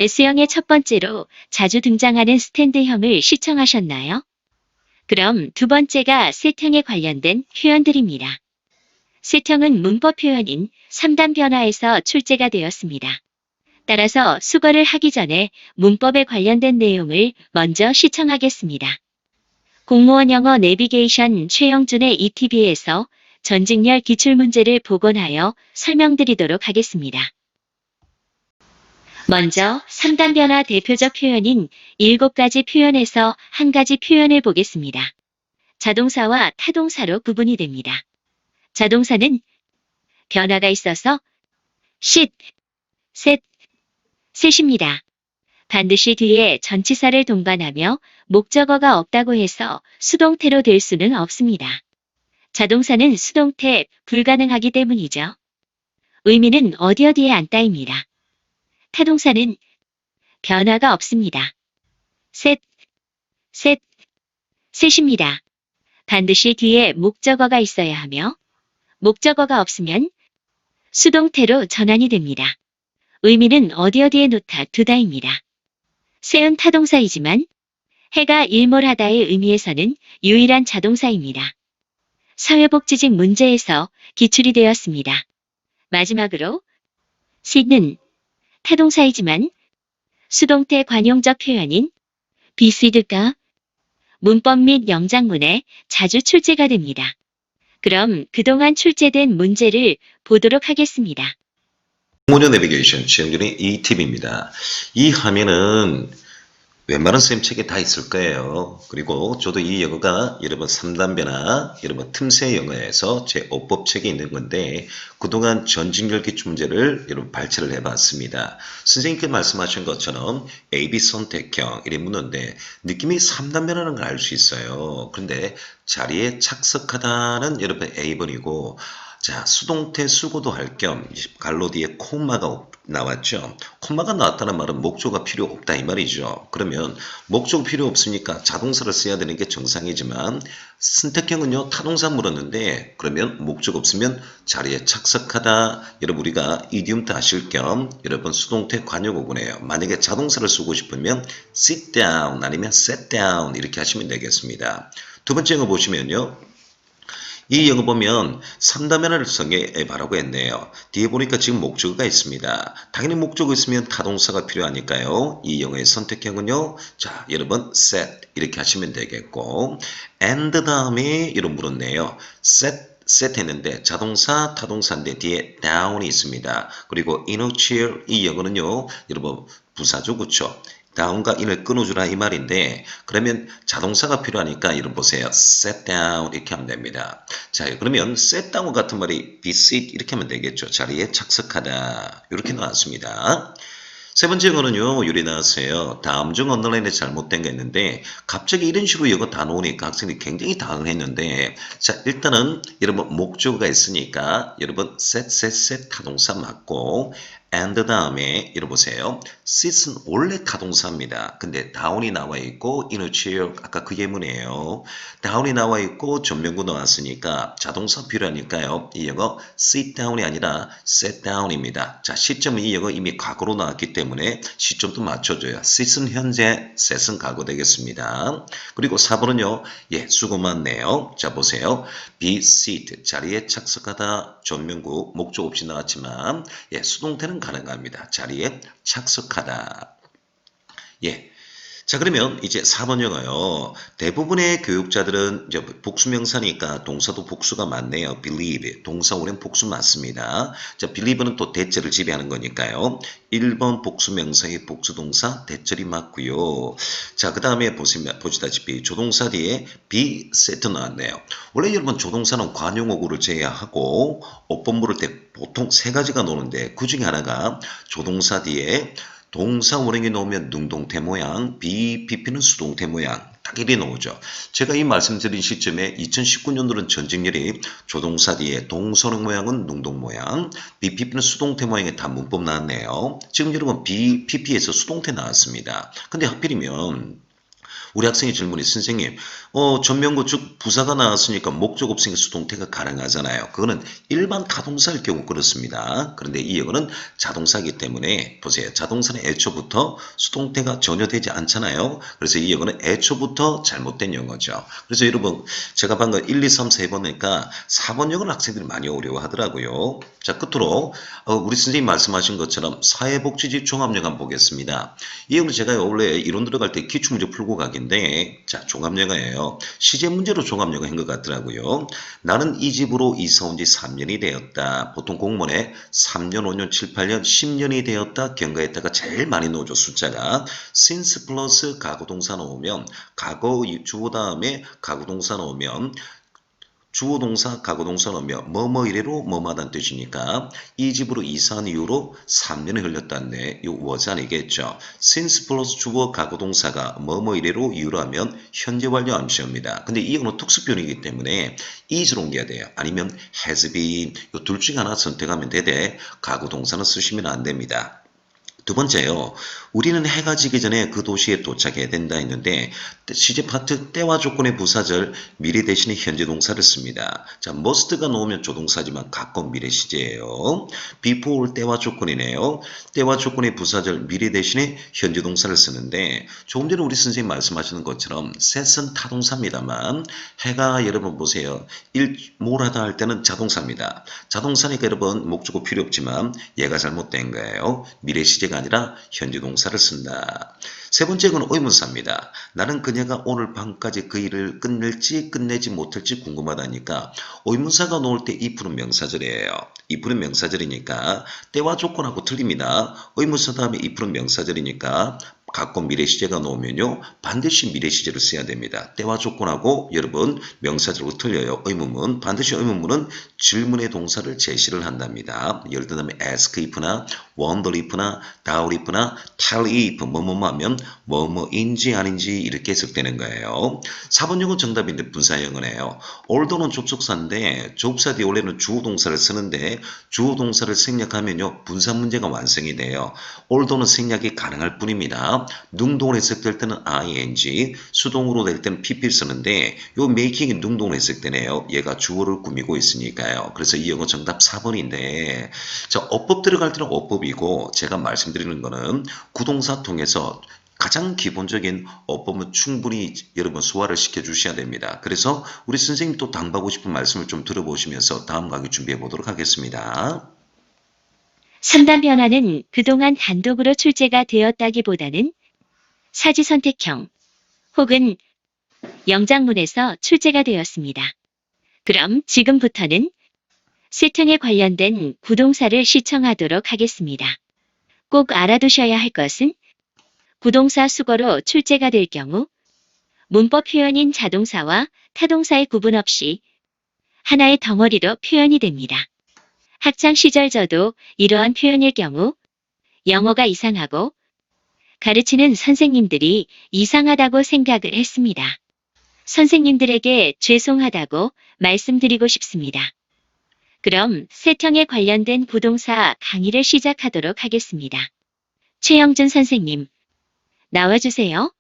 S형의 첫 번째로 자주 등장하는 스탠드형을 시청하셨나요? 그럼 두 번째가 셋형에 관련된 표현들입니다. 셋형은 문법 표현인 3단 변화에서 출제가 되었습니다. 따라서 수거를 하기 전에 문법에 관련된 내용을 먼저 시청하겠습니다. 공무원 영어 내비게이션 최영준의 ETV에서 전직렬 기출문제를 복원하여 설명드리도록 하겠습니다. 먼저 3단 변화 대표적 표현인 7가지 표현에서 한 가지 표현을 보겠습니다. 자동사와 타동사로 구분이 됩니다. 자동사는 변화가 있어서 sit, set, set입니다. 반드시 뒤에 전치사를 동반하며 목적어가 없다고 해서 수동태로 될 수는 없습니다. 자동사는 수동태 불가능하기 때문이죠. 의미는 어디에 안 따입니다. 타동사는 변화가 없습니다. set, set입니다. 반드시 뒤에 목적어가 있어야 하며 목적어가 없으면 수동태로 전환이 됩니다. 의미는 어디에 놓다 두다입니다. 새은 타동사이지만 해가 일몰하다의 의미에서는 유일한 자동사입니다. 사회복지직 문제에서 기출이 되었습니다. 마지막으로 sit는 타동사이지만 수동태 관용적 표현인 be seed가 문법 및 영작문에 자주 출제가 됩니다. 그럼 그동안 출제된 문제를 보도록 하겠습니다. 공무원 내비게이션 최영준의 이 팁입니다. 이 화면은 웬만한 쌤 책에 다 있을 거예요. 그리고 저도 이 영어가 여러분 3단 변화, 여러분 틈새 영어에서 제 5법 책에 있는 건데 그동안 전직렬 기출문제를 여러분 발췌를 해봤습니다. 선생님께 말씀하신 것처럼 AB 선택형 이래 묻는데 느낌이 3단 변화라는 걸 알 수 있어요. 그런데 자리에 착석하다는 여러분 A번이고 자, 수동태 수고도 할 겸 갈로 뒤에 콤마가 나왔죠. 콤마가 나왔다는 말은 목조가 필요 없다 이 말이죠. 그러면 목조 필요 없으니까 자동사를 써야 되는 게 정상이지만 선택형은요 타동사 물었는데 그러면 목적 없으면 자리에 착석하다 여러분 우리가 이디움도 아실 겸 여러분 수동태 관용어구네요. 만약에 자동사를 쓰고 싶으면 sit down 아니면 sat down 이렇게 하시면 되겠습니다. 두 번째 거 보시면요. 이 영어 보면 3단 변화를 성해봐라고 했네요. 뒤에 보니까 지금 목적어가 있습니다. 당연히 목적어 있으면 타동사가 필요하니까요. 이 영어의 선택형은요. 자, 여러분 set 이렇게 하시면 되겠고 and 다음에 이런 물었네요. set 했는데 자동사, 타동사인데 뒤에 down이 있습니다. 그리고 in a chair 이 영어는요. 여러분 부사죠. 그쵸? down과 in을 끊어주라 이 말인데 그러면 자동사가 필요하니까 이런 보세요. set down 이렇게 하면 됩니다. 자 그러면 set down 같은 말이 be sit 이렇게 하면 되겠죠. 자리에 착석하다 이렇게 나왔습니다. 세 번째 거는요. 요리 나왔어요. 다음 중 언더라인에 잘못된 게 있는데 갑자기 이런 식으로 이거 다 나오니까 학생들이 굉장히 당황했는데 자 일단은 여러분 목적어가 있으니까 여러분 set 타동사 맞고 and 다음에 이러 보세요. sit은 원래 타동사입니다. 근데 down이 나와 있고 in a chair 아까 그 예문이에요. down이 나와 있고 전면구 나왔으니까 자동사 필요하니까요. 이 영어 sit down이 아니라 set down입니다. 자 시점은 이 영어 이미 과거로 나왔기 때문에 시점도 맞춰줘요. sit은 현재, set은 과거 되겠습니다. 그리고 4번은요. 예, 수고 많네요. 자 보세요. be seated 자리에 착석하다 전면구 목적 없이 나왔지만 예, 수동태는 가능합니다. 자리에 착석하다. 예. 자 그러면 이제 4번 영어요. 대부분의 교육자들은 이제 복수명사니까 동사도 복수가 맞네요. believe 동사 오랜 복수 맞습니다. 자 believe는 또 대절을 지배하는 거니까요. 1번 복수명사의 복수동사 대절이 맞고요. 자 그 다음에 보시다시피 조동사 뒤에 be set 나왔네요. 원래 여러분 조동사는 관용어구를 제외하고 어법 물을 때 보통 세 가지가 노는데 그 중에 하나가 조동사 뒤에 동사 원형이 나오면 능동태 모양, BPP는 수동태 모양 딱 이리 나오죠. 제가 이 말씀드린 시점에 2019년도는 전직렬이 조동사 뒤에 동선형 모양은 능동 모양, BPP는 수동태 모양의 다 문법 나왔네요. 지금 여러분 BPP에서 수동태 나왔습니다. 근데 하필이면 우리 학생의 질문이 선생님, 전면구 즉 부사가 나왔으니까 목적 없으니까 수동태가 가능하잖아요. 그거는 일반 가동사일 경우 그렇습니다. 그런데 이 영어는 자동사이기 때문에 보세요. 자동사는 애초부터 수동태가 전혀 되지 않잖아요. 그래서 이 영어는 애초부터 잘못된 영어죠. 그래서 여러분 제가 방금 1, 2, 3, 4번 하니까 4번 영어는 학생들이 많이 어려워하더라고요. 자, 끝으로 우리 선생님 말씀하신 것처럼 사회복지직 종합역 한번 보겠습니다. 이 영어는 제가 원래 이론 들어갈 때 기출문제 풀고 가기인데 자, 종합영어예요. 시제 문제로 종합영어 한 것 같더라고요. 나는 이 집으로 이사 온 지 3년이 되었다. 보통 공문에 3년, 5년, 7, 8년, 10년이 되었다. 경과에다가 제일 많이 넣어줘 숫자가 since 플러스 가구동사 넣으면 과거 주어 다음에 가구동사 넣으면 주어 동사, 가구 동사 넣으면 뭐뭐 이래로 뭐뭐하다는 뜻이니까 이 집으로 이사한 이후로 3년이 흘렸다는데 이 was 아니겠죠. since 플러스 주어 가구 동사가 뭐뭐 이래로 이유로 하면 현재 완료 암시입니다. 근데 이 경우는 특수표현이기 때문에 is로 옮겨야 돼요. 아니면 has been 이 둘 중에 하나 선택하면 되되 가구 동사는 쓰시면 안 됩니다. 두 번째요. 우리는 해가 지기 전에 그 도시에 도착해야 된다 했는데 시제 파트 때와 조건의 부사절 미래 대신에 현재 동사를 씁니다. 자, must가 나오면 조동사지만 가끔 미래 시제예요. before 때와 조건이네요. 때와 조건의 부사절 미래 대신에 현재 동사를 쓰는데 조금 전에 우리 선생님 말씀하시는 것처럼 set은 타동사입니다만 해가 여러분 보세요. 뭐라다 할 때는 자동사입니다. 자동사니까 여러분 목적어 필요 없지만 얘가 잘못된 거예요. 미래 시제가 아니라 현재 동사를 쓴다. 세 번째 건 의문사입니다. 나는 그녀가 오늘 밤까지 그 일을 끝낼지 끝내지 못할지 궁금하다니까 의문사가 나올 때 if는 명사절이에요. if는 명사절이니까 때와 조건하고 틀립니다. 의문사 다음에 if는 명사절이니까 가끔 미래 시제가 나오면요 반드시 미래 시제를 써야 됩니다. 때와 조건하고 여러분 명사절로 틀려요. 의문문 반드시 의문문은 질문의 동사를 제시를 한답니다. 예를 들면 ask if나 wonder if나 doubt if나 tell if 뭐뭐 하면 뭐뭐인지 아닌지 이렇게 해석되는 거예요. 4번 영어 정답인데 분사형어네요. older는 접속사인데 접사 뒤에 원래는 주어 동사를 쓰는데 주어 동사를 생략하면요 분사 문제가 완성이 돼요. older는 생략이 가능할 뿐입니다. 능동으로 해석될 때는 ing, 수동으로 될 때는 pp 쓰는데 요 making이 능동으로 해석되네요. 얘가 주어를 꾸미고 있으니까요. 그래서 이 영어 정답 4번인데 자, 어법 들어갈 때는 어법이고 제가 말씀드리는 거는 구동사 통해서 가장 기본적인 어법은 충분히 여러분 소화를 시켜 주셔야 됩니다. 그래서 우리 선생님 또 당부하고 싶은 말씀을 좀 들어보시면서 다음 강의 준비해 보도록 하겠습니다. 3단 변화는 그동안 단독으로 출제가 되었다기보다는 사지선택형 혹은 영장문에서 출제가 되었습니다. 그럼 지금부터는 세팅에 관련된 구동사를 시청하도록 하겠습니다. 꼭 알아두셔야 할 것은 구동사 수거로 출제가 될 경우 문법 표현인 자동사와 타동사의 구분 없이 하나의 덩어리로 표현이 됩니다. 학창 시절 저도 이러한 표현일 경우 영어가 이상하고 가르치는 선생님들이 이상하다고 생각을 했습니다. 선생님들에게 죄송하다고 말씀드리고 싶습니다. 그럼 세팅에 관련된 부동사 강의를 시작하도록 하겠습니다. 최영준 선생님, 나와주세요.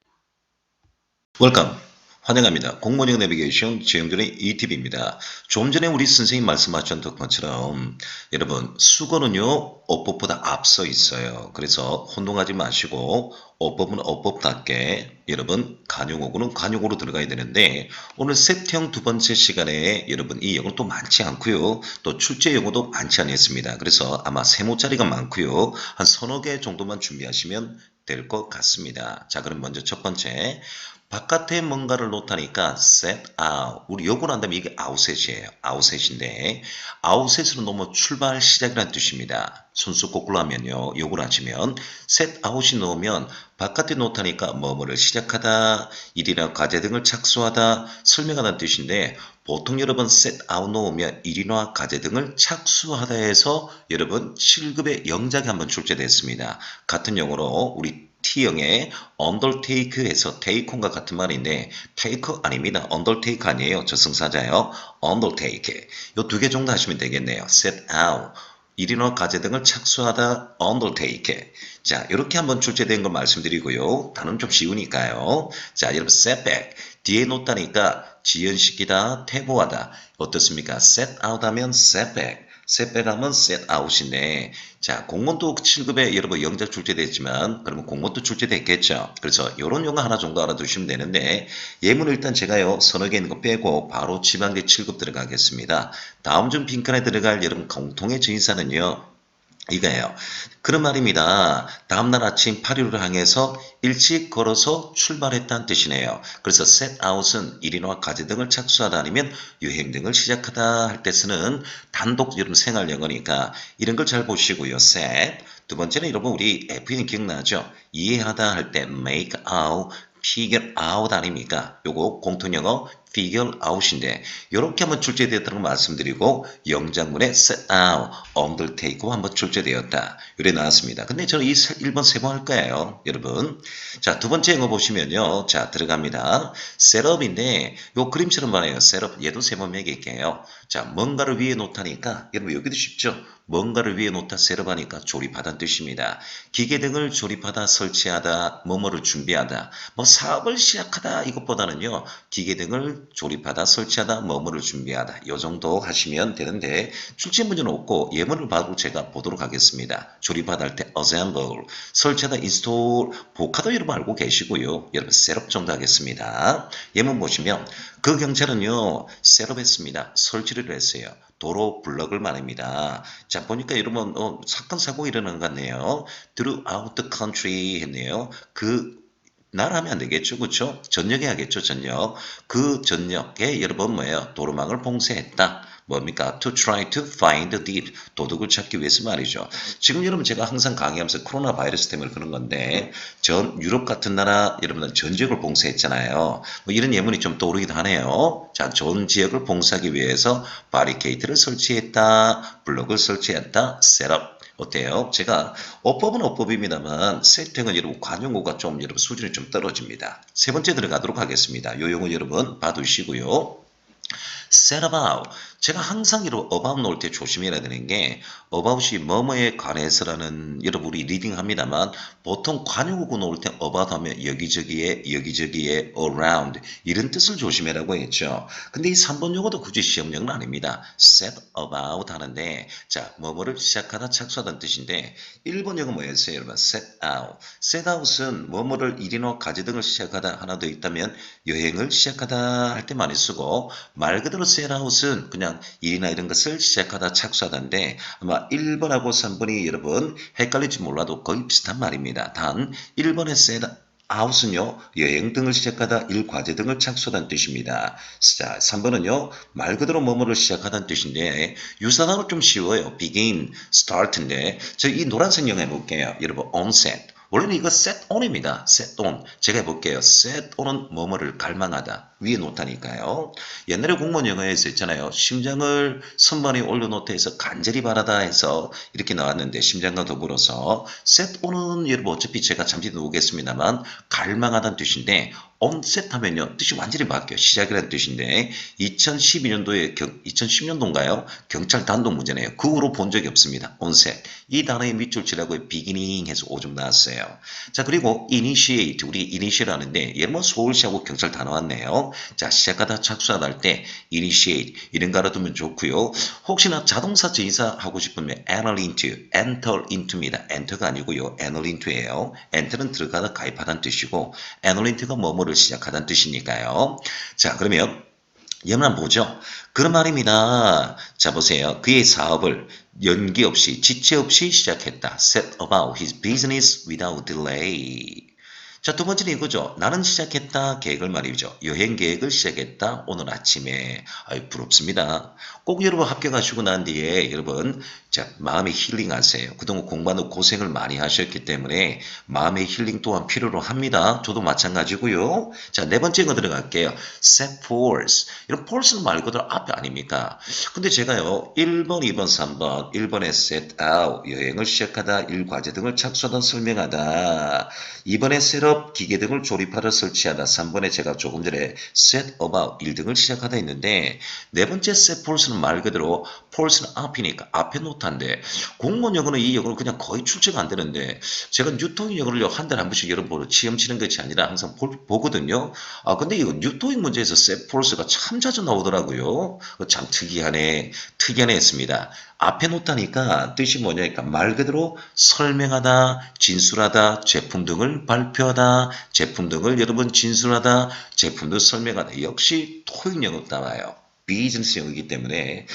웰컴. 환영합니다. 공무원형 내비게이션 최영준의 이팁입니다. 좀 전에 우리 선생님 말씀하셨던 것처럼 여러분 수거는요 어법보다 앞서 있어요. 그래서 혼동하지 마시고 어법은 어법답게 여러분 관용어구는 관용어로 들어가야 되는데 오늘 세트형 두 번째 시간에 여러분 이 영어는 또 많지 않고요. 또 출제 영어도 많지 않습니다. 그래서 아마 세모짜리가 많고요. 한 서너 개 정도만 준비하시면 될 것 같습니다. 자, 그럼 먼저 첫 번째 바깥에 뭔가를 놓다니까 set out. 우리 요거는 한다면 이게 outset이에요. outset인데 outset으로 놓으면 출발 시작이라는 뜻입니다. 순수 거꾸로 하면요. 요걸 하시면 set out이 넣으면 바깥에 놓다니까 뭐뭐를 시작하다, 일이나 과제 등을 착수하다, 설명하다는 뜻인데 보통 여러분 set out 놓으면 일이나 과제 등을 착수하다 해서 여러분 7급의 영작이 한번 출제됐습니다. 같은 용어로 우리 T형의 undertake에서 takeon과 같은 말인데 take 아닙니다. undertake 아니에요. 저승사자요. undertake. 요 두 개 정도 하시면 되겠네요. set out. 일이나 과제 등을 착수하다 undertake. 자, 이렇게 한번 출제된 거 말씀드리고요. 단어는 좀 쉬우니까요. 자, 여러분 setback. 뒤에 놓다니까 지연시키다, 퇴보하다. 어떻습니까? set out 하면 setback. setback 하면 set out인데 자, 공무원도 7급에 여러분 영작 출제됐지만 그러면 공무원도 출제됐겠죠. 그래서 이런 용어 하나 정도 알아두시면 되는데 예문을 일단 제가요 서너 개 있는 거 빼고 바로 지방대 7급 들어가겠습니다. 다음 중 빈칸에 들어갈 여러분 공통의 진사는요. 이거예요. 그런 말입니다. 다음날 아침 파리를 향해서 일찍 걸어서 출발했다는 뜻이네요. 그래서 set out은 일이나 과제 등을 착수하다 아니면 여행 등을 시작하다 할 때 쓰는 단독 여러분 생활 영어니까 이런 걸 잘 보시고요. set. 두 번째는 여러분 우리 FE는 기억나죠? 이해하다 할 때 make out, figure out 아닙니까? 요거 공통영어 figure out인데 이렇게 한번 출제되었다는 걸 말씀드리고 영장문에 set out, undertake가 한번 출제되었다. 이래 나왔습니다. 근데 저는 이 1번 세 번 할 거예요. 여러분. 자, 두 번째 영어 보시면요. 자, 들어갑니다. setup인데 요 그림처럼 말해요. setup. 얘도 세 번 매길게요. 자, 뭔가를 위에 놓다니까 여러분 여기도 쉽죠? 뭔가를 위에 놓다 셋업하니까 조립하다는 뜻입니다. 기계 등을 조립하다 설치하다 뭐뭐를 준비하다 뭐 사업을 시작하다 이것보다는요 기계 등을 조립하다 설치하다 뭐뭐를 준비하다 이 정도 하시면 되는데 출제 문제는 없고 예문을 바로 제가 보도록 하겠습니다. 조립하다 할 때 assemble 설치하다 install 복하도 여러분 알고 계시고요. 여러분 셋업 정도 하겠습니다. 예문 보시면 그 경찰은요 셋업했습니다. 설치를 했어요. 도로 블럭을 말입니다. 자, 보니까 여러분, 사건, 사고 일어난 것 같네요. throughout the country 했네요. 나라면 안 되겠죠. 그렇죠? 전역해야겠죠. 전역. 그 전역에 여러분 뭐예요? 도로망을 봉쇄했다. 뭡니까? To try to find the thief. 도둑을 찾기 위해서 말이죠. 지금 여러분 제가 항상 강의하면서 코로나 바이러스 때문에 그런 건데 전 유럽 같은 나라 여러분들 전 지역을 봉쇄했잖아요. 뭐 이런 예문이 좀 떠오르기도 하네요. 자, 전 지역을 봉쇄하기 위해서 바리케이트를 설치했다. 블록을 설치했다. 셋업. 어때요? 제가 어법은 어법입니다만 세팅은 여러분 관용어가 좀 여러분 수준이 좀 떨어집니다. 세 번째 들어가도록 하겠습니다. 요 용어 여러분 봐두시고요. set about. 제가 항상 이런 about 놓을 때 조심해야 되는 게 about이 뭐뭐에 관해서라는 여러분 우리 리딩 합니다만 보통 관용어구 놓을 때 about 하면 여기저기에 around 이런 뜻을 조심해라고 했죠. 근데 이 3번 용어도 굳이 시험용은 아닙니다. set about 하는데 자 뭐뭐를 시작하다 착수하다는 뜻인데 1번 용어 뭐였어요 여러분? set out. set out은 뭐뭐를 일이나 과제 등을 시작하다 하나 더 있다면 여행을 시작하다 할 때 많이 쓰고 말 그대로 set out은 그냥 일이나 이런 것을 시작하다 착수하다인데 아마 1번하고 3번이 여러분 헷갈릴지 몰라도 거의 비슷한 말입니다. 단 1번의 set out은요 여행 등을 시작하다 일 과제 등을 착수하다는 뜻입니다. 자 3번은요 말 그대로 뭐뭐를 시작하다는 뜻인데 유사단어로 좀 쉬워요. begin, start인데 저 이 노란색 영어 해볼게요. 여러분 onset 원래는 이거 set on입니다. set on. 제가 해볼게요. set on은 뭐뭐를 갈망하다. 위에 놓다니까요. 옛날에 공무원 영어에서 있잖아요. 심장을 선반에 올려놓다 해서 간절히 바라다 해서 이렇게 나왔는데 심장과 더불어서 set on은 여러분 어차피 제가 잠시 나오겠습니다만 갈망하다는 뜻인데 onset 하면요. 뜻이 완전히 바뀌어요. 시작이라는 뜻인데 2010년도인가요? 경찰 단독 문제네요. 그 후로 본 적이 없습니다. onset. 이 단어의 밑줄 치라고 beginning 해서 5점 나왔어요. 자 그리고 initiate 우리 initiate 하는데 얘는 뭐 서울시하고 경찰 다 나왔네요. 자 시작하다 착수하다 할 때 initiate 이런 거 알아두면 좋고요. 혹시나 자동차 전이사 하고 싶으면 enter into입니다. enter가 아니고요. enter into예요. enter는 들어가다 가입하다는 뜻이고 enter into가 뭐뭐를 시작하다는 뜻이니까요. 자 그러면 예문 한번 보죠. 그런 말입니다. 자 보세요. 그의 사업을 연기 없이 지체 없이 시작했다. set about his business without delay. 자, 두 번째는 이거죠. 나는 시작했다. 계획을 말이죠. 여행 계획을 시작했다. 오늘 아침에. 아유, 부럽습니다. 꼭 여러분 합격하시고 난 뒤에 여러분, 자, 마음의 힐링 하세요. 그동안 공부하는 고생을 많이 하셨기 때문에 마음의 힐링 또한 필요로 합니다. 저도 마찬가지고요. 자, 네 번째 거 들어갈게요. set forth. 이런 forth는 말 그대로 앞에 아닙니까? 근데 제가요, 1번, 2번, 3번, 1번에 set out. 여행을 시작하다, 일 과제 등을 착수하다 설명하다. 2번에 set up. 셋업 기계 등을 조립하여 설치하다. 3번에 제가 조금 전에 set about 일 등을 시작하다 했는데 네 번째 set force는 말 그대로 force는 앞이니까 앞에 놓다인데 공무원 영어는 이 영어는 그냥 거의 출제가 안 되는데 제가 뉴토인 영어를 한 달에 한 번씩 여러분 시험 치는 것이 아니라 항상 보거든요. 아 근데 이거 뉴토인 문제에서 set force가 참 자주 나오더라고요. 참 특이하네 했습니다. 앞에 놓다니까 뜻이 뭐냐니까 말 그대로 설명하다, 진술하다, 제품 등을 발표하다, 제품 등을 여러분 진술하다, 제품 등을 설명하다. 역시 토익 영어 나와요. 비즈니스 영어이기 때문에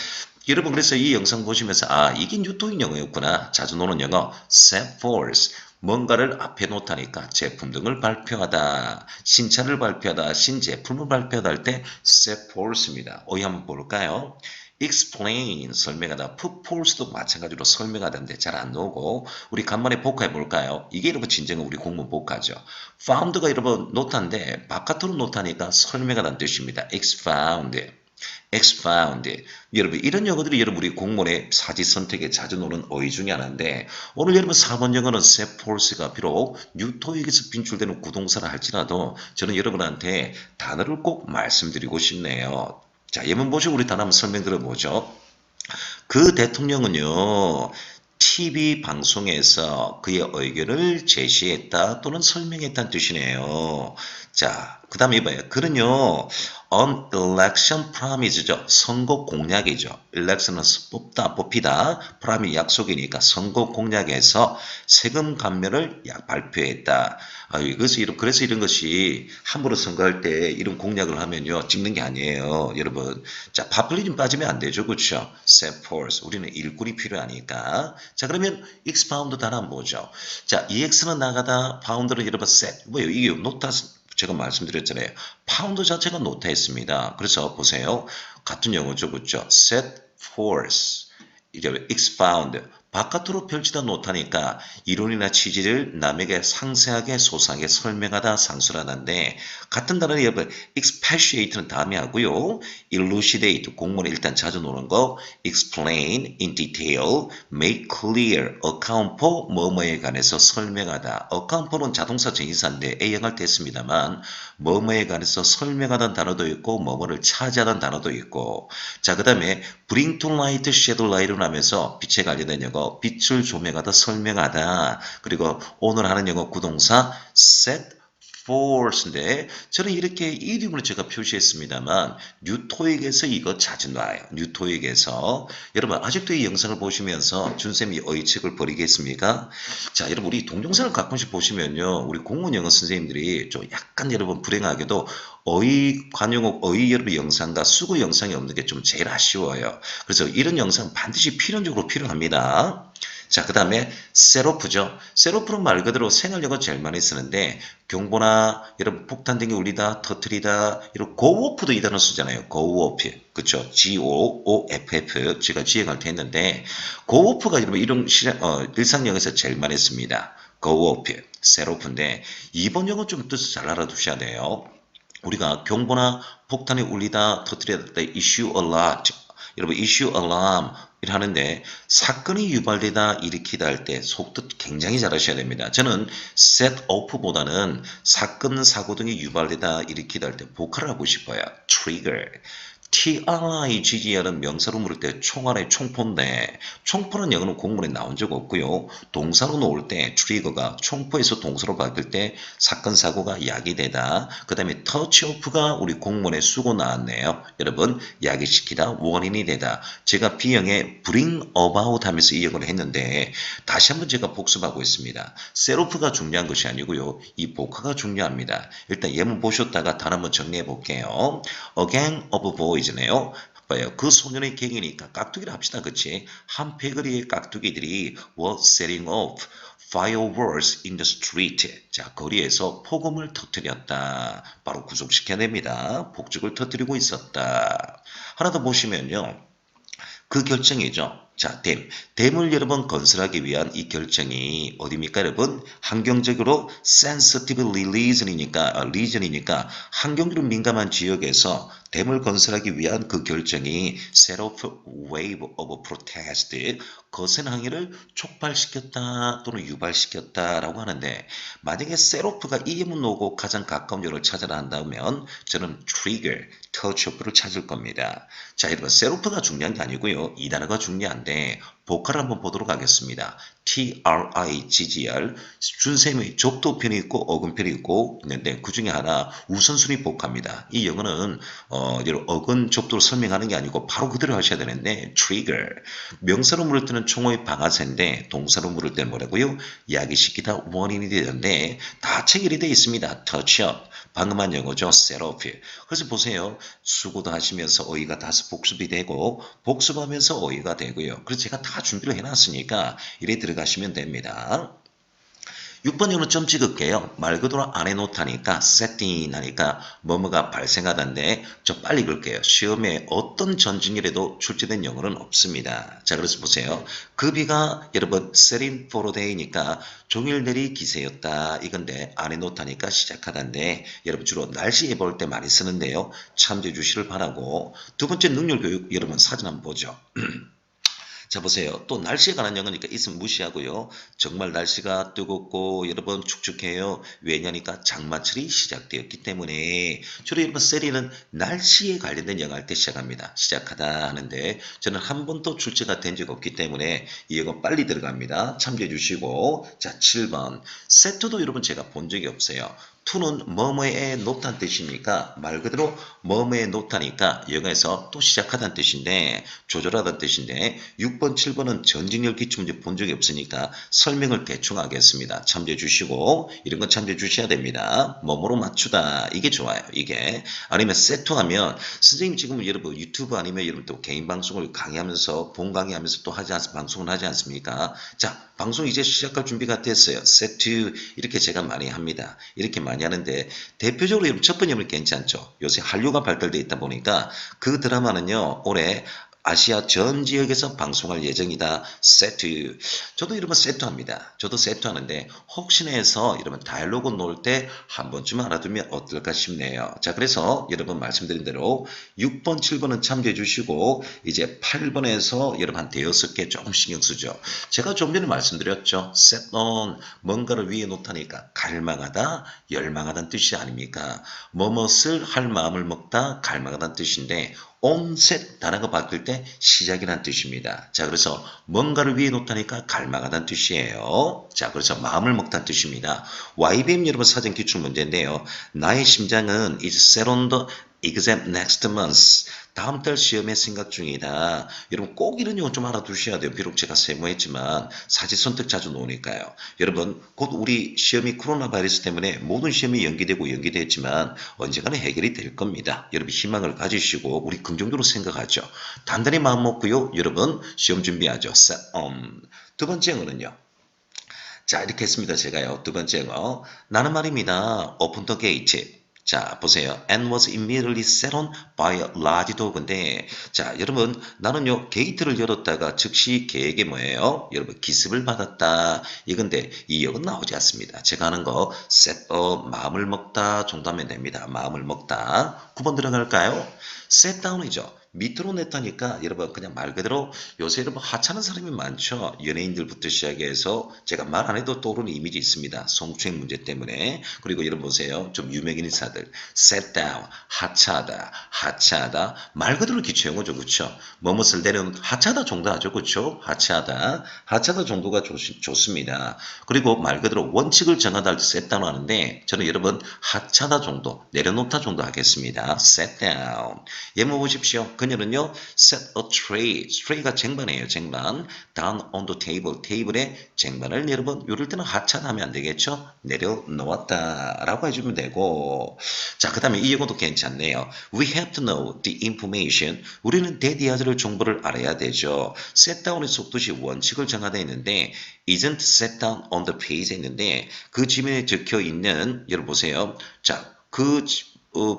여러분 그래서 이 영상 보시면서 아 이게 뉴토인 영어였구나. 자주 노는 영어 set forth. 뭔가를 앞에 놓다니까 제품 등을 발표하다, 신차를 발표하다, 신제품을 발표하다 할 때 set forth입니다. 어휘 한번 볼까요? explain 설명하다, put forth도 마찬가지로 설명하다인데 잘 안 나오고 우리 간만에 복화해 볼까요? 이게 여러분 진정은 우리 공문 복화죠. found가 여러분 노타인데 바깥으로 노타니까 설명하다는 뜻입니다. expound. 여러분 이런 영어들이 여러분 우리 공문의 사지 선택에 자주 노는 어휘 중에 하나인데 오늘 여러분 4번 영어는 set forth가 비록 뉴토익에서 빈출되는 구동사라 할지라도 저는 여러분한테 단어를 꼭 말씀드리고 싶네요. 자, 예문 보시고 우리 단어 한번 설명 들어보죠. 그 대통령은요. TV 방송에서 그의 의견을 제시했다 또는 설명했다는 뜻이네요. 자, 그 다음에 이봐요. 그는요. on election promise죠. 선거 공약이죠. election은 뽑다, 뽑히다. promise 약속이니까 선거 공약에서 세금 감면을 발표했다. 그래서 이런 것이 함부로 선거할 때 이런 공약을 하면요. 찍는 게 아니에요. 여러분. 자, 파퓰리즘 빠지면 안 되죠. 그렇죠? set forth. 우리는 일꾼이 필요하니까. 자, 그러면 expound 단어 한번 보죠. 자, ex는 나가다, pound는 여러분 set. 뭐예요? 이게 노타 제가 말씀드렸잖아요. 파운드 자체가 노타했습니다. 그래서 보세요. 같은 영어죠. 그렇죠? set forth. 이제 expound. 바깥으로 펼치다 노타니까 이론이나 취지를 남에게 상세하게 소상하게 설명하다 상술하다인데 같은 단어는 여러분 expatiate는 다음에 하고요. elucidate 공문에 일단 자주 노는 거 explain in detail, make clear, account for 뭐뭐에 관해서 설명하다. account for는 자동사 전치사인데 A형할 때 했습니다만 뭐뭐에 관해서 설명하다는 단어도 있고 뭐뭐를 차지하다는 단어도 있고 자 그 다음에 bring to light, shed light을 하면서 빛에 관련된 영어 빛을 조명하다 설명하다 그리고 오늘 하는 영어 구동사 set forth인데 저는 이렇게 이름으로 제가 표시했습니다만 뉴토익에서 이거 자주 나와요. 뉴토익에서 여러분 아직도 이 영상을 보시면서 준쌤이 어휘책을 버리겠습니까? 자 여러분 우리 동영상을 가끔씩 보시면요 우리 공문 영어 선생님들이 좀 약간 여러분 불행하게도 어휘 관용어 어휘 여러분 영상과 수고 영상이 없는 게 좀 제일 아쉬워요. 그래서 이런 영상 반드시 필연적으로 필요합니다. 자, 그 다음에 셋오프죠. 셋오프는 말 그대로 생활용어 제일 많이 쓰는데 경보나 여러분 폭탄 등이 울리다, 터트리다 이런 고오프도 이 단어 쓰잖아요. 고오프. 그쵸? G-O-O-F-F 제가 지행할 때 했는데 고오프가 여러분 이런 일상용에서 제일 많이 씁니다. 고오프, 셋오프인데 이번 용어 좀 뜻을 잘 알아두셔야 돼요. 우리가 경보나 폭탄이 울리다, 터트리다 때 issue alert 여러분 issue alarm 하는데 사건이 유발되다 일으키다 할 때 속뜻 굉장히 잘 하셔야 됩니다. 저는 set off보다는 사건 사고 등이 유발되다 일으키다 할 때 복화를 하고 싶어요. trigger TRIGGR은 명사로 물을 때 총알의 총포인데 총포는 영어는 공문에 나온 적 없고요. 동사로 놓을 때 트리거가 총포에서 동사로 바뀔 때 사건 사고가 야기되다. 그 다음에 터치오프가 우리 공문에 수고 나왔네요. 여러분 야기시키다 원인이 되다. 제가 B형에 bring about 하면서 이 영어를 했는데 다시 한번 제가 복습하고 있습니다. 셋오프가 중요한 것이 아니고요. 이 복화가 중요합니다. 일단 예문 보셨다가 단어 한번 정리해 볼게요. A gang of boys네요. 봐요. 그 소년의 갱이니까 깍두기를 합시다. 그치? 한 패거리의 깍두기들이 were setting off fireworks in the street. 자, 거리에서 폭음을 터뜨렸다. 바로 구속시켜야 됩니다. 폭죽을 터뜨리고 있었다. 하나 더 보시면요. 그 결정이죠. 자, 댐을 여러분 건설하기 위한 이 결정이 어디입니까, 여러분? 환경적으로 sensitive region이니까 환경적으로 민감한 지역에서 댐을 건설하기 위한 그 결정이 set off wave of protest, 거센 항의를 촉발시켰다 또는 유발시켰다라고 하는데, 만약에 set off가 이음은 오고 가장 가까운 요를 찾아라 한다면 저는 trigger, touch off를 찾을 겁니다. 자, 여러분 set off가 중요한 게 아니고요. 이 단어가 중요한데 보컬 한번 보도록 하겠습니다. trigger, 준셈의 접두편이 있고 어근편이 있고 있는데 그 중에 하나 우선순위 복합니다. 이 영어는 어근 접두를 설명하는 게 아니고 바로 그대로 하셔야 되는데 trigger, 명사로 물을 때는 총어의 방아쇠인데 동사로 물을 때는 뭐라고요? 야기시키다, 원인이 되는데 다 체결이 되어 있습니다. touch up, 방금 한 영어죠. set off. 그래서 보세요. 수고도 하시면서 어휘가 다소 복습이 되고 복습하면서 어휘가 되고요. 그래서 제가 다 준비를 해놨으니까 이래 들어가시면 됩니다. 6번 이거는 점 찍을게요. 말 그대로 안 해놓다니까 setting 하니까 뭐뭐가 발생하던데 저 빨리 읽을게요. 시험에 어떤 전진일에도 출제된 영어는 없습니다. 자, 그래서 보세요. 그 비가 여러분 setting for a day니까 종일 내리 기세였다 이건데 안 해놓다니까 시작하던데 여러분 주로 날씨 예보할 때 많이 쓰는데요. 참조해 주시길 바라고. 두 번째 능률교육 여러분 사진 한번 보죠. 자, 보세요. 또 날씨에 관한 영어니까 있으면 무시하고요. 정말 날씨가 뜨겁고 여러분 축축해요. 왜냐니까 장마철이 시작되었기 때문에 주로 여러분 세리는 날씨에 관련된 영어 할 때 시작합니다. 시작하다 하는데 저는 한 번도 출제가 된 적 없기 때문에 이 영어 빨리 들어갑니다. 참조해 주시고. 자, 7번. 세트도 여러분 제가 본 적이 없어요. to는 뭐뭐에 놓다는 뜻이니까 말 그대로 뭐뭐에 놓다니까 영어에서 또 시작하다는 뜻인데 조절하다는 뜻인데 6번 7번은 전진열 기출문제 본 적이 없으니까 설명을 대충 하겠습니다. 참조해 주시고 이런 건 참조해 주셔야 됩니다. 뭐뭐로 맞추다 이게 좋아요. 이게 아니면 세트하면 선생님 지금 여러분 유튜브 아니면 여러분 또 개인 방송을 강의하면서 본 강의하면서 또 방송을 하지 않습니까? 자, 방송 이제 시작할 준비가 됐어요. 세트 이렇게 제가 많이 합니다. 이렇게 많이 하는데 대표적으로 여러분 첫 번째 는 괜찮죠. 요새 한류가 발달되어 있다 보니까 그 드라마는요 올해 아시아 전 지역에서 방송할 예정이다. 세트. 저도 여러분 세트합니다. 저도 세트하는데 혹시나 해서 여러분 다이얼로그 놓을 때 한 번쯤 알아두면 어떨까 싶네요. 자, 그래서 여러분 말씀드린 대로 6번, 7번은 참조해 주시고 이제 8번에서 여러분 한 대여섯 개 조금 신경 쓰죠. 제가 좀 전에 말씀드렸죠. set on, 뭔가를 위에 놓다니까 갈망하다, 열망하다는 뜻이 아닙니까? 뭐뭇을 할 마음을 먹다, 갈망하다는 뜻인데 onset 단어가 바뀔 때 시작이라는 뜻입니다. 자, 그래서 뭔가를 위에 놓다니까 갈망하다는 뜻이에요. 자, 그래서 마음을 먹다는 뜻입니다. YBM 여러분 사전 기출 문제인데요. 나의 심장은 is set on the exam next month. 다음 달 시험에 생각 중이다. 여러분 꼭 이런 용어 좀 알아두셔야 돼요. 비록 제가 세모했지만 사지 선택 자주 나오니까요. 여러분 곧 우리 시험이 코로나 바이러스 때문에 모든 시험이 연기됐지만 언젠가는 해결이 될 겁니다. 여러분 희망을 가지시고 우리 긍정적으로 생각하죠. 단단히 마음 먹고요. 여러분 시험 준비하죠. 두 번째 영어는요. 자, 이렇게 했습니다. 제가요. 두 번째 영어. 나는 말입니다. Open the gate. 자, 보세요. and was immediately set on by a large dog인데, 자, 여러분, 나는요, 게이트를 열었다가 즉시 개에게 뭐예요? 여러분, 기습을 받았다. 이건데, 이 역은 나오지 않습니다. 제가 하는 거, set up, 마음을 먹다 정도 하면 됩니다. 마음을 먹다. 9번 들어갈까요? set down이죠. 밑으로 냈다니까 여러분 그냥 말 그대로 요새 여러분 하찮은 사람이 많죠. 연예인들부터 시작해서 제가 말 안 해도 떠오르는 이미지 있습니다. 성추행 문제 때문에. 그리고 여러분 보세요. 좀 유명인 인사들 set down, 하차하다 말 그대로 기초용어죠. 그렇죠? 뭐뭇을 내려놓은 하차하다 정도 하죠. 그렇죠? 하차하다 정도가 좋습니다. 그리고 말 그대로 원칙을 정하다 할 때 set down 하는데 저는 여러분 하차하다 정도 내려놓다 정도 하겠습니다. set down. 예문 보십시오. 그녀는요, set a tray, tray가 쟁반이에요, 쟁반. down on the table, 테이블에 쟁반을 여러분, 이럴 때는 하차하면 안 되겠죠? 내려놓았다 라고 해주면 되고. 자, 그 다음에 이 영어도 괜찮네요. We have to know the information. 우리는 대디아즈를 정보를 알아야 되죠. set down의 속도시 원칙을 정하되어 있는데, isn't set down on the page에 있는데, 그 지면에 적혀 있는, 여러분 보세요. 자,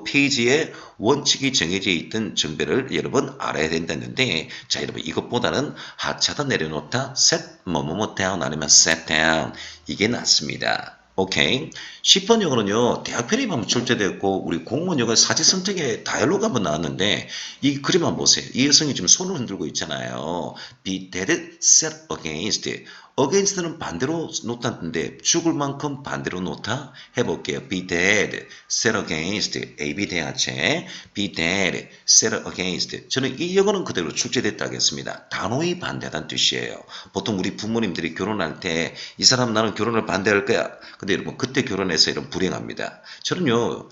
페이지에 원칙이 정해져 있던 정배를 여러분 알아야 된다는데 자 여러분 이것보다는 하차다 내려놓다 set 뭐뭐뭐 down 아니면 set down 이게 낫습니다. 오케이. 10번 영어는요, 대학 편입 한번 출제됐고, 우리 공무원 영어 사지 선택에 다이얼로그 한번 나왔는데, 이 그림 한번 보세요. 이 여성이 지금 손을 흔들고 있잖아요. be dead set against. against는 반대로 놓다는데, 죽을 만큼 반대로 놓다? 해볼게요. be dead set against. AB 대하체. be dead set against. 저는 이 영어는 그대로 출제됐다 하겠습니다. 단호히 반대하다는 뜻이에요. 보통 우리 부모님들이 결혼할 때, 이 사람 나는 결혼을 반대할 거야. 근데 여러분 그때 결혼해서 이런 불행합니다. 저는요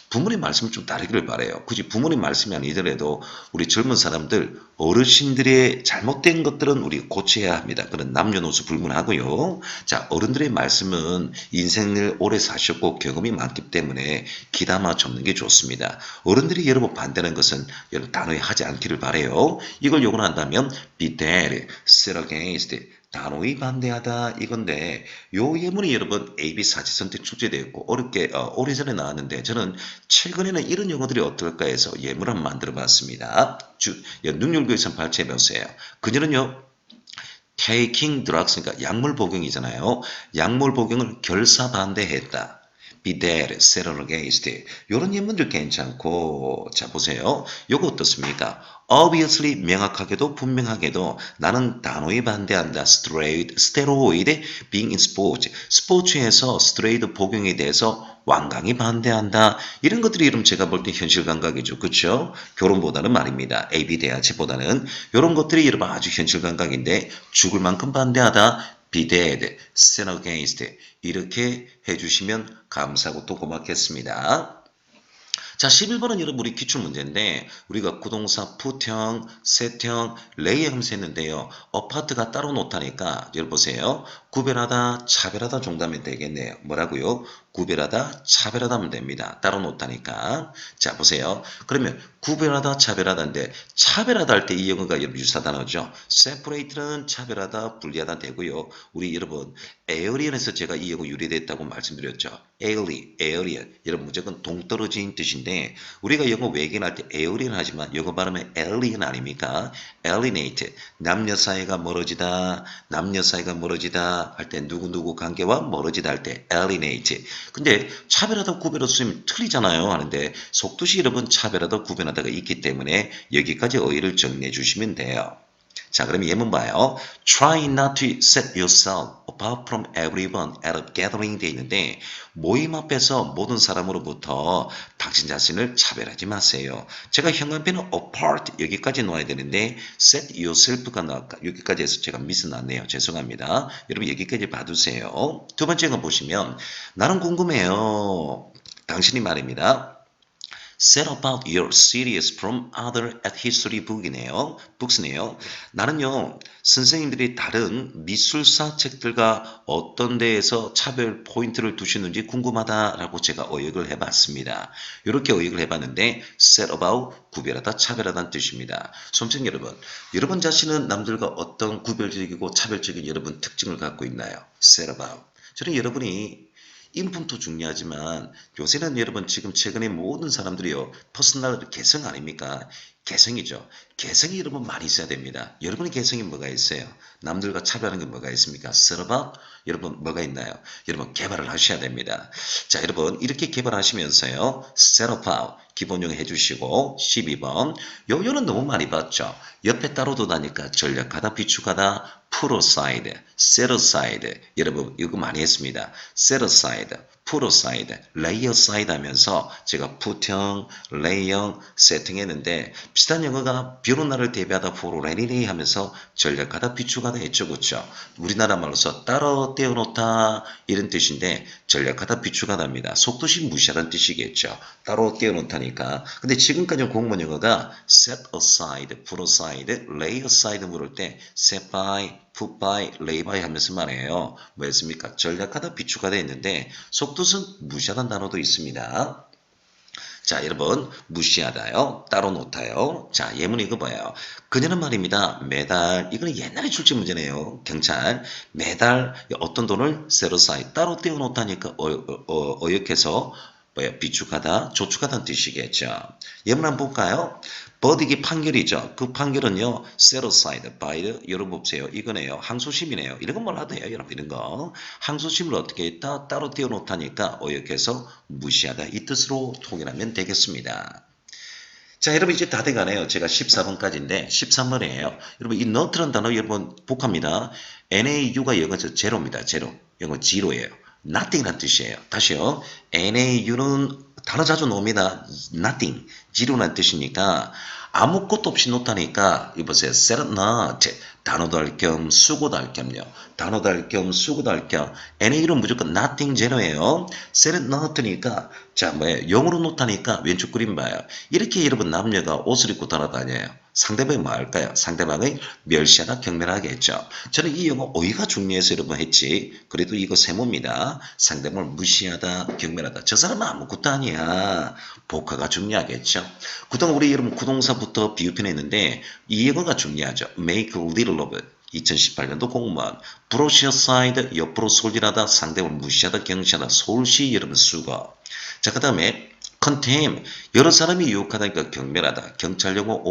부모님 말씀을 좀 따르기를 바라요. 굳이 부모님 말씀이 아니더라도 우리 젊은 사람들 어르신들의 잘못된 것들은 우리 고쳐야 합니다. 그런 남녀노소 불문하고요. 자 어른들의 말씀은 인생을 오래 사셨고 경험이 많기 때문에 귀담아 접는 게 좋습니다. 어른들이 여러분 반대하는 것은 여러분 단호히 하지 않기를 바라요. 이걸 요구를 한다면 be dead, set against 단호히 반대하다 이건데 요 예문이 여러분 AB 사지 선택 출제되었고 어렵게 오래전에 나왔는데 저는 최근에는 이런 용어들이 어떨까 해서 예문을 한번 만들어 봤습니다. 능률교에서 발췌해 보세요. 그녀는요 taking drugs 그러니까 약물 복용이잖아요. 약물 복용을 결사 반대했다. be dead, set against. 이런 예문들 괜찮고 자 보세요. 요거 어떻습니까? obviously 명확하게도 분명하게도 나는 단호히 반대한다. steroid being in sports. 스포츠에서 스테로이드 복용에 대해서 완강히 반대한다. 이런 것들이 이름 제가 볼 때 현실 감각이죠. 그렇죠? 결혼보다는 말입니다. AB 대하체보다는 이런 것들이 여러분 아주 현실 감각인데 죽을 만큼 반대하다. be dead, set against 이렇게 해주시면 감사하고 또 고맙겠습니다. 자, 11번은 여러분 우리 기출문제인데 우리가 구동사 put형, set형, lay 하면서 했는데요. apart가 따로 놓다니까 여러분 보세요. 구별하다, 차별하다 정도하면 되겠네요. 뭐라고요? 구별하다, 차별하다 하면 됩니다. 따로 놓다니까. 자, 보세요. 그러면 구별하다, 차별하다인데 차별하다 할 때 이 영어가 여러분 유사 단어죠. separate는 차별하다, 분리하다 되고요. 우리 여러분 alien에서 제가 이 영어 유래됐다고 말씀드렸죠. alien. 여러분 무조건 동떨어진 뜻인데 우리가 영어 외계할 때 alien 하지만 영어 발음은 alien 아닙니까? alienate. 남녀 사이가 멀어지다. 할 때 누구누구 관계와 멀어지다 할 때 alienate. 근데 차별하다 구별하다 쓰면 틀리잖아요 하는데 속뜻이 여러분 차별하다 구별하다가 있기 때문에 여기까지 어휘를 정리해 주시면 돼요. 자, 그럼 예문 봐요. Try not to set yourself apart from everyone at a gathering 돼 있는데 모임 앞에서 모든 사람으로부터 당신 자신을 차별하지 마세요. 제가 현관편은 apart 여기까지 놓아야 되는데 set yourself가 나올까 여기까지 해서 제가 미스 났네요. 죄송합니다. 여러분 여기까지 봐두세요. 두 번째 거 보시면 나는 궁금해요. 당신이 말입니다. Set about your series from other at history books네요. 나는요, 선생님들이 다른 미술사 책들과 어떤 데에서 차별 포인트를 두시는지 궁금하다라고 제가 어역을 해봤습니다. 이렇게 어역을 해봤는데, set about, 구별하다, 차별하다는 뜻입니다. 수험생 여러분 자신은 남들과 어떤 구별적이고 차별적인 여러분 특징을 갖고 있나요? set about. 저는 여러분이 인품도 중요하지만 요새는 여러분 지금 최근에 모든 사람들이요 퍼스널 개성 아닙니까? 개성이죠. 개성이 여러분 많이 있어야 됩니다. 여러분의 개성이 뭐가 있어요? 남들과 차별하는 게 뭐가 있습니까? 서버 여러분 뭐가 있나요? 여러분 개발을 하셔야 됩니다. 자 여러분 이렇게 개발하시면서요. set up 기본용 해주시고 12번 요요는 너무 많이 봤죠. 옆에 따로 두다니까 전략하다 비축하다 put aside, set aside 여러분 이거 많이 했습니다. set aside, put aside, lay aside 하면서 제가 put형, lay형, set형 했는데 비슷한 영어가 비 오는 날을 대비하다 for rainy day 하면서 전략하다 비축하다 했죠. 그렇죠? 우리나라 말로서 따로 떼어놓다 이런 뜻인데 전략하다 비축하다입니다. 속뜻이 무시하다는 뜻이겠죠. 따로 떼어놓다니까. 근데 지금까지 공무원 영어가 set aside, put aside, lay aside 물을 때 set by, put by, lay by 하면서 말해요. 뭐였습니까? 전략하다 비축하다 했는데 속뜻은 무시하다는 단어도 있습니다. 자 여러분 무시하다요. 따로 놓다요. 자 예문 이거 봐요. 그녀는 말입니다. 매달 이거는 옛날에 출제 문제네요. 경찰 매달 어떤 돈을 set aside 따로 떼어놓다니까 어역해서 비축하다, 조축하다는 뜻이겠죠. 예문 한번 볼까요? 버디기 판결이죠. 그 판결은요, set aside by, 여러분 보세요. 이거네요. 항소심이네요. 이런 건 몰라도 돼요, 여러분. 이런 거. 항소심을 어떻게 했다? 따로 띄워놓다니까 어역해서 무시하다. 이 뜻으로 통일하면 되겠습니다. 자, 여러분 이제 다 돼가네요. 제가 14번까지인데 13번이에요. 여러분 이 not라는 단어 여러분 복합니다. NAU가 영어에서 제로입니다. 제로. 영어 제로예요. nothing이란 뜻이에요. 다시요. NAU는 단어 자주 나옵니다. nothing. 제로란 뜻이니까 아무것도 없이 놓다니까 이보세요. set not. 단어도 할 겸 수고도 할 겸요. 단어도 할 겸 수고도 할 겸 NAU는 무조건 nothing 제로예요. set not니까 자 뭐예요. 영어로 놓다니까 왼쪽 그림 봐요. 이렇게 여러분 남녀가 옷을 입고 돌아다녀요. 상대방이 뭐 할까요? 상대방의 멸시하다 경멸하겠죠. 저는 이 영어 어휘가 중요해서 여러분 했지. 그래도 이거 세모입니다. 상대방을 무시하다 경멸하다. 저 사람은 아무것도 아니야. 복화가 중요하겠죠. 그동안 우리 여러분 구동사부터 비유편 했는데 이 영어가 중요하죠. make little of it. 2018년도 공무원 brush aside 옆으로 솔질하다 상대방을 무시하다 경시하다 솔시 여러분 수거. 자, 그 다음에 contemn 여러 사람이 유혹하다니까 경멸하다 경찰용어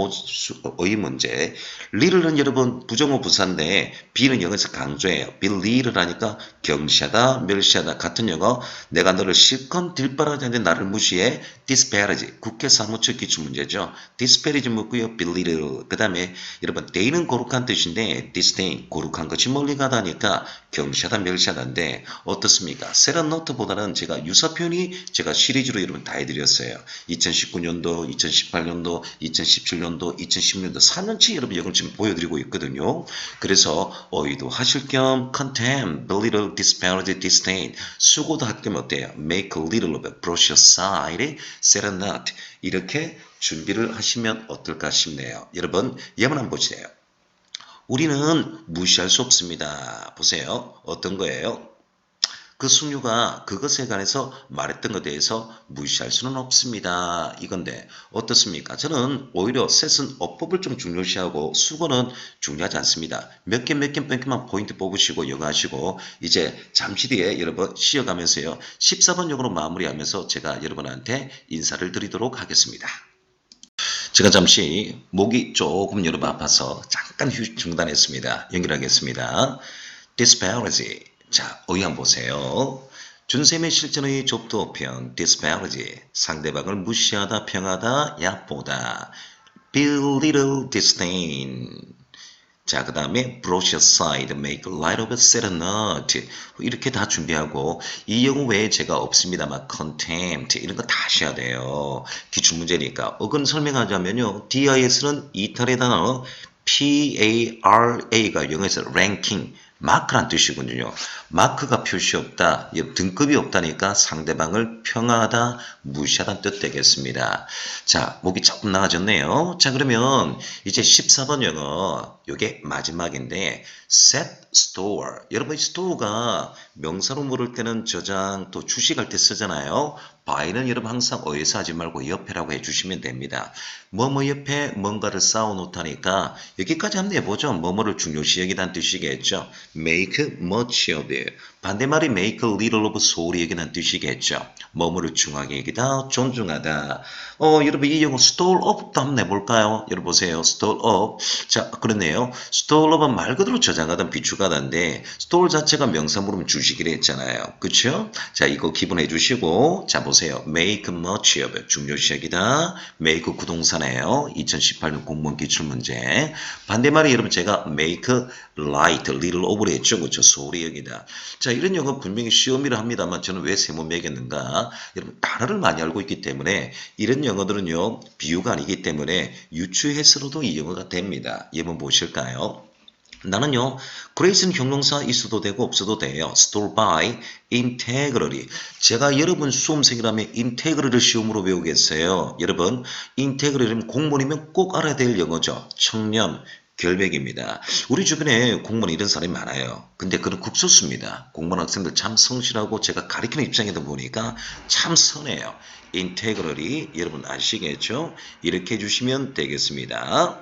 어휘 문제 little는 여러분 부정어 부사인데 be는 영어에서 강조해요. belittle 하니까 경시하다 멸시하다 같은 영어 내가 너를 실컷 딜바라지 않는데 나를 무시해 disparage 국회 사무처 기출 문제죠. disparage 묻고요. belittle 그 다음에 여러분 day는 거룩한 뜻인데 disdain 거룩한 것이 멀리 가다니까 경시하다 멸시하다인데 어떻습니까? set not보다는 제가 유사 표현이 제가 시리즈로 여러분 다 해드렸어요. 2019년도, 2018년도, 2017년도, 2010년도 4년치 여러분 이걸 지금 보여드리고 있거든요. 그래서 어휘도 하실 겸 contemn, belittle, disparage, disdain 수고도 할 겸 어때요? make a little of it, brush aside, set a not 이렇게 준비를 하시면 어떨까 싶네요. 여러분 예문 한번 보세요. 우리는 무시할 수 없습니다. 보세요. 어떤 거예요? 그 숙녀가 그것에 관해서 말했던 것에 대해서 무시할 수는 없습니다. 이건데 어떻습니까? 저는 오히려 셋은 어법을 좀 중요시하고 수거는 중요하지 않습니다. 몇 개만 포인트 뽑으시고 영어 하시고 이제 잠시 뒤에 여러분 쉬어가면서요. 14번 영어로 마무리하면서 제가 여러분한테 인사를 드리도록 하겠습니다. 제가 잠시 목이 조금 여러분 아파서 잠깐 휴식 중단했습니다. 연결하겠습니다. disparity 자, 어휘 한번 보세요. 준쌤의 실전의 좁도편 disparage 상대방을 무시하다 평하다 얕보다 belittle disdain 자, 그 다음에 brush aside, make light of it, set a not 이렇게 다 준비하고 이 영어 외에 제가 없습니다만 contempt 이런 거 다 하셔야 돼요. 기출문제니까 어근 설명하자면요. DIS는 이탈의 단어 PARA가 영어에서 ranking 마크란 뜻이군요. 마크가 표시 없다, 등급이 없다니까 상대방을 평하다, 무시하다는 뜻 되겠습니다. 자, 목이 조금 나아졌네요. 자, 그러면 이제 14번 영어, 요게 마지막인데 set store. 여러분, store가 명사로 물을 때는 저장, 또 주식할 때 쓰잖아요. buy는 여러분 항상 어디서 하지 말고 옆에라고 해주시면 됩니다. 뭐뭐 옆에 뭔가를 쌓아놓다니까 여기까지 한번 해보죠. 뭐뭐를 중요시 여기다는 뜻이겠죠. make much of it. 반대말이 make a little of 소홀히 여기다는 뜻이겠죠. 뭐뭐를 중하게 여기다 존중하다. 여러분 이 영어 store up도 한번 해볼까요? 여러분 보세요. store up. 자, 그렇네요. store up은 말 그대로 저장하던 비축하다인데 store 자체가 명사 물으면 주식이라 했잖아요. 그쵸? 자, 이거 기본해 주시고 자, 보세요. make much of it. 중요시 여기다. make 구동사네요. 2018년 공무원 기출문제. 반대말이 여러분 제가 make light, little of를 했죠. 그렇죠? 소홀히 여기다. 자, 이런 영어 분명히 시험이라 합니다만 저는 왜 세모 매겼는가? 여러분 단어를 많이 알고 있기 때문에 이런 영어들은요. 비유가 아니기 때문에 유추해서로도 이 영어가 됩니다. 예문 보실까요? 나는요. 그레이스는 형용사 있어도 되고 없어도 돼요. store by integrally. 제가 여러분 수험생이라면 integrally를 시험으로 배우겠어요. 여러분 integrally는 공무원이면 꼭 알아야 될 영어죠. 청렴. 결백입니다. 우리 주변에 공무원 이런 사람이 많아요. 근데 그는 국소수입니다. 공무원 학생들 참 성실하고 제가 가르치는 입장에도 보니까 참 선해요. integrally 여러분 아시겠죠? 이렇게 해주시면 되겠습니다.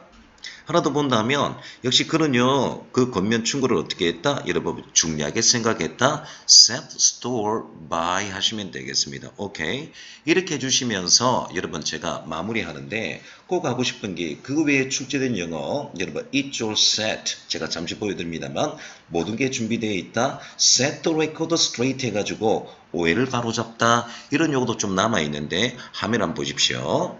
하나 더 본다면 역시 그는요 그 겉면 충고를 어떻게 했다? 여러분 중요하게 생각했다. set store by 하시면 되겠습니다. 오케이 이렇게 해주시면서 여러분 제가 마무리하는데 꼭 하고 싶은 게 그 외에 출제된 영어 여러분 it's all set 제가 잠시 보여드립니다만 모든 게 준비되어 있다. set the record straight 해가지고 오해를 바로잡다 이런 용어도 좀 남아있는데 화면 한번 보십시오.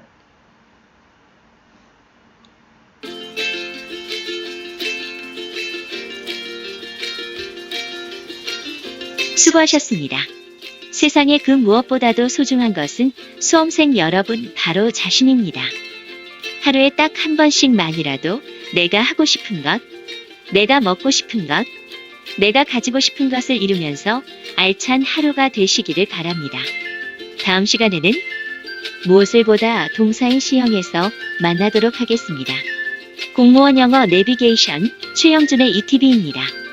수고하셨습니다. 세상에 그 무엇보다도 소중한 것은 수험생 여러분 바로 자신입니다. 하루에 딱 한 번씩만이라도 내가 하고 싶은 것, 내가 먹고 싶은 것, 내가 가지고 싶은 것을 이루면서 알찬 하루가 되시기를 바랍니다. 다음 시간에는 무엇을 보다 동사인 시형에서 만나도록 하겠습니다. 공무원 영어 내비게이션 최영준의 ETV입니다.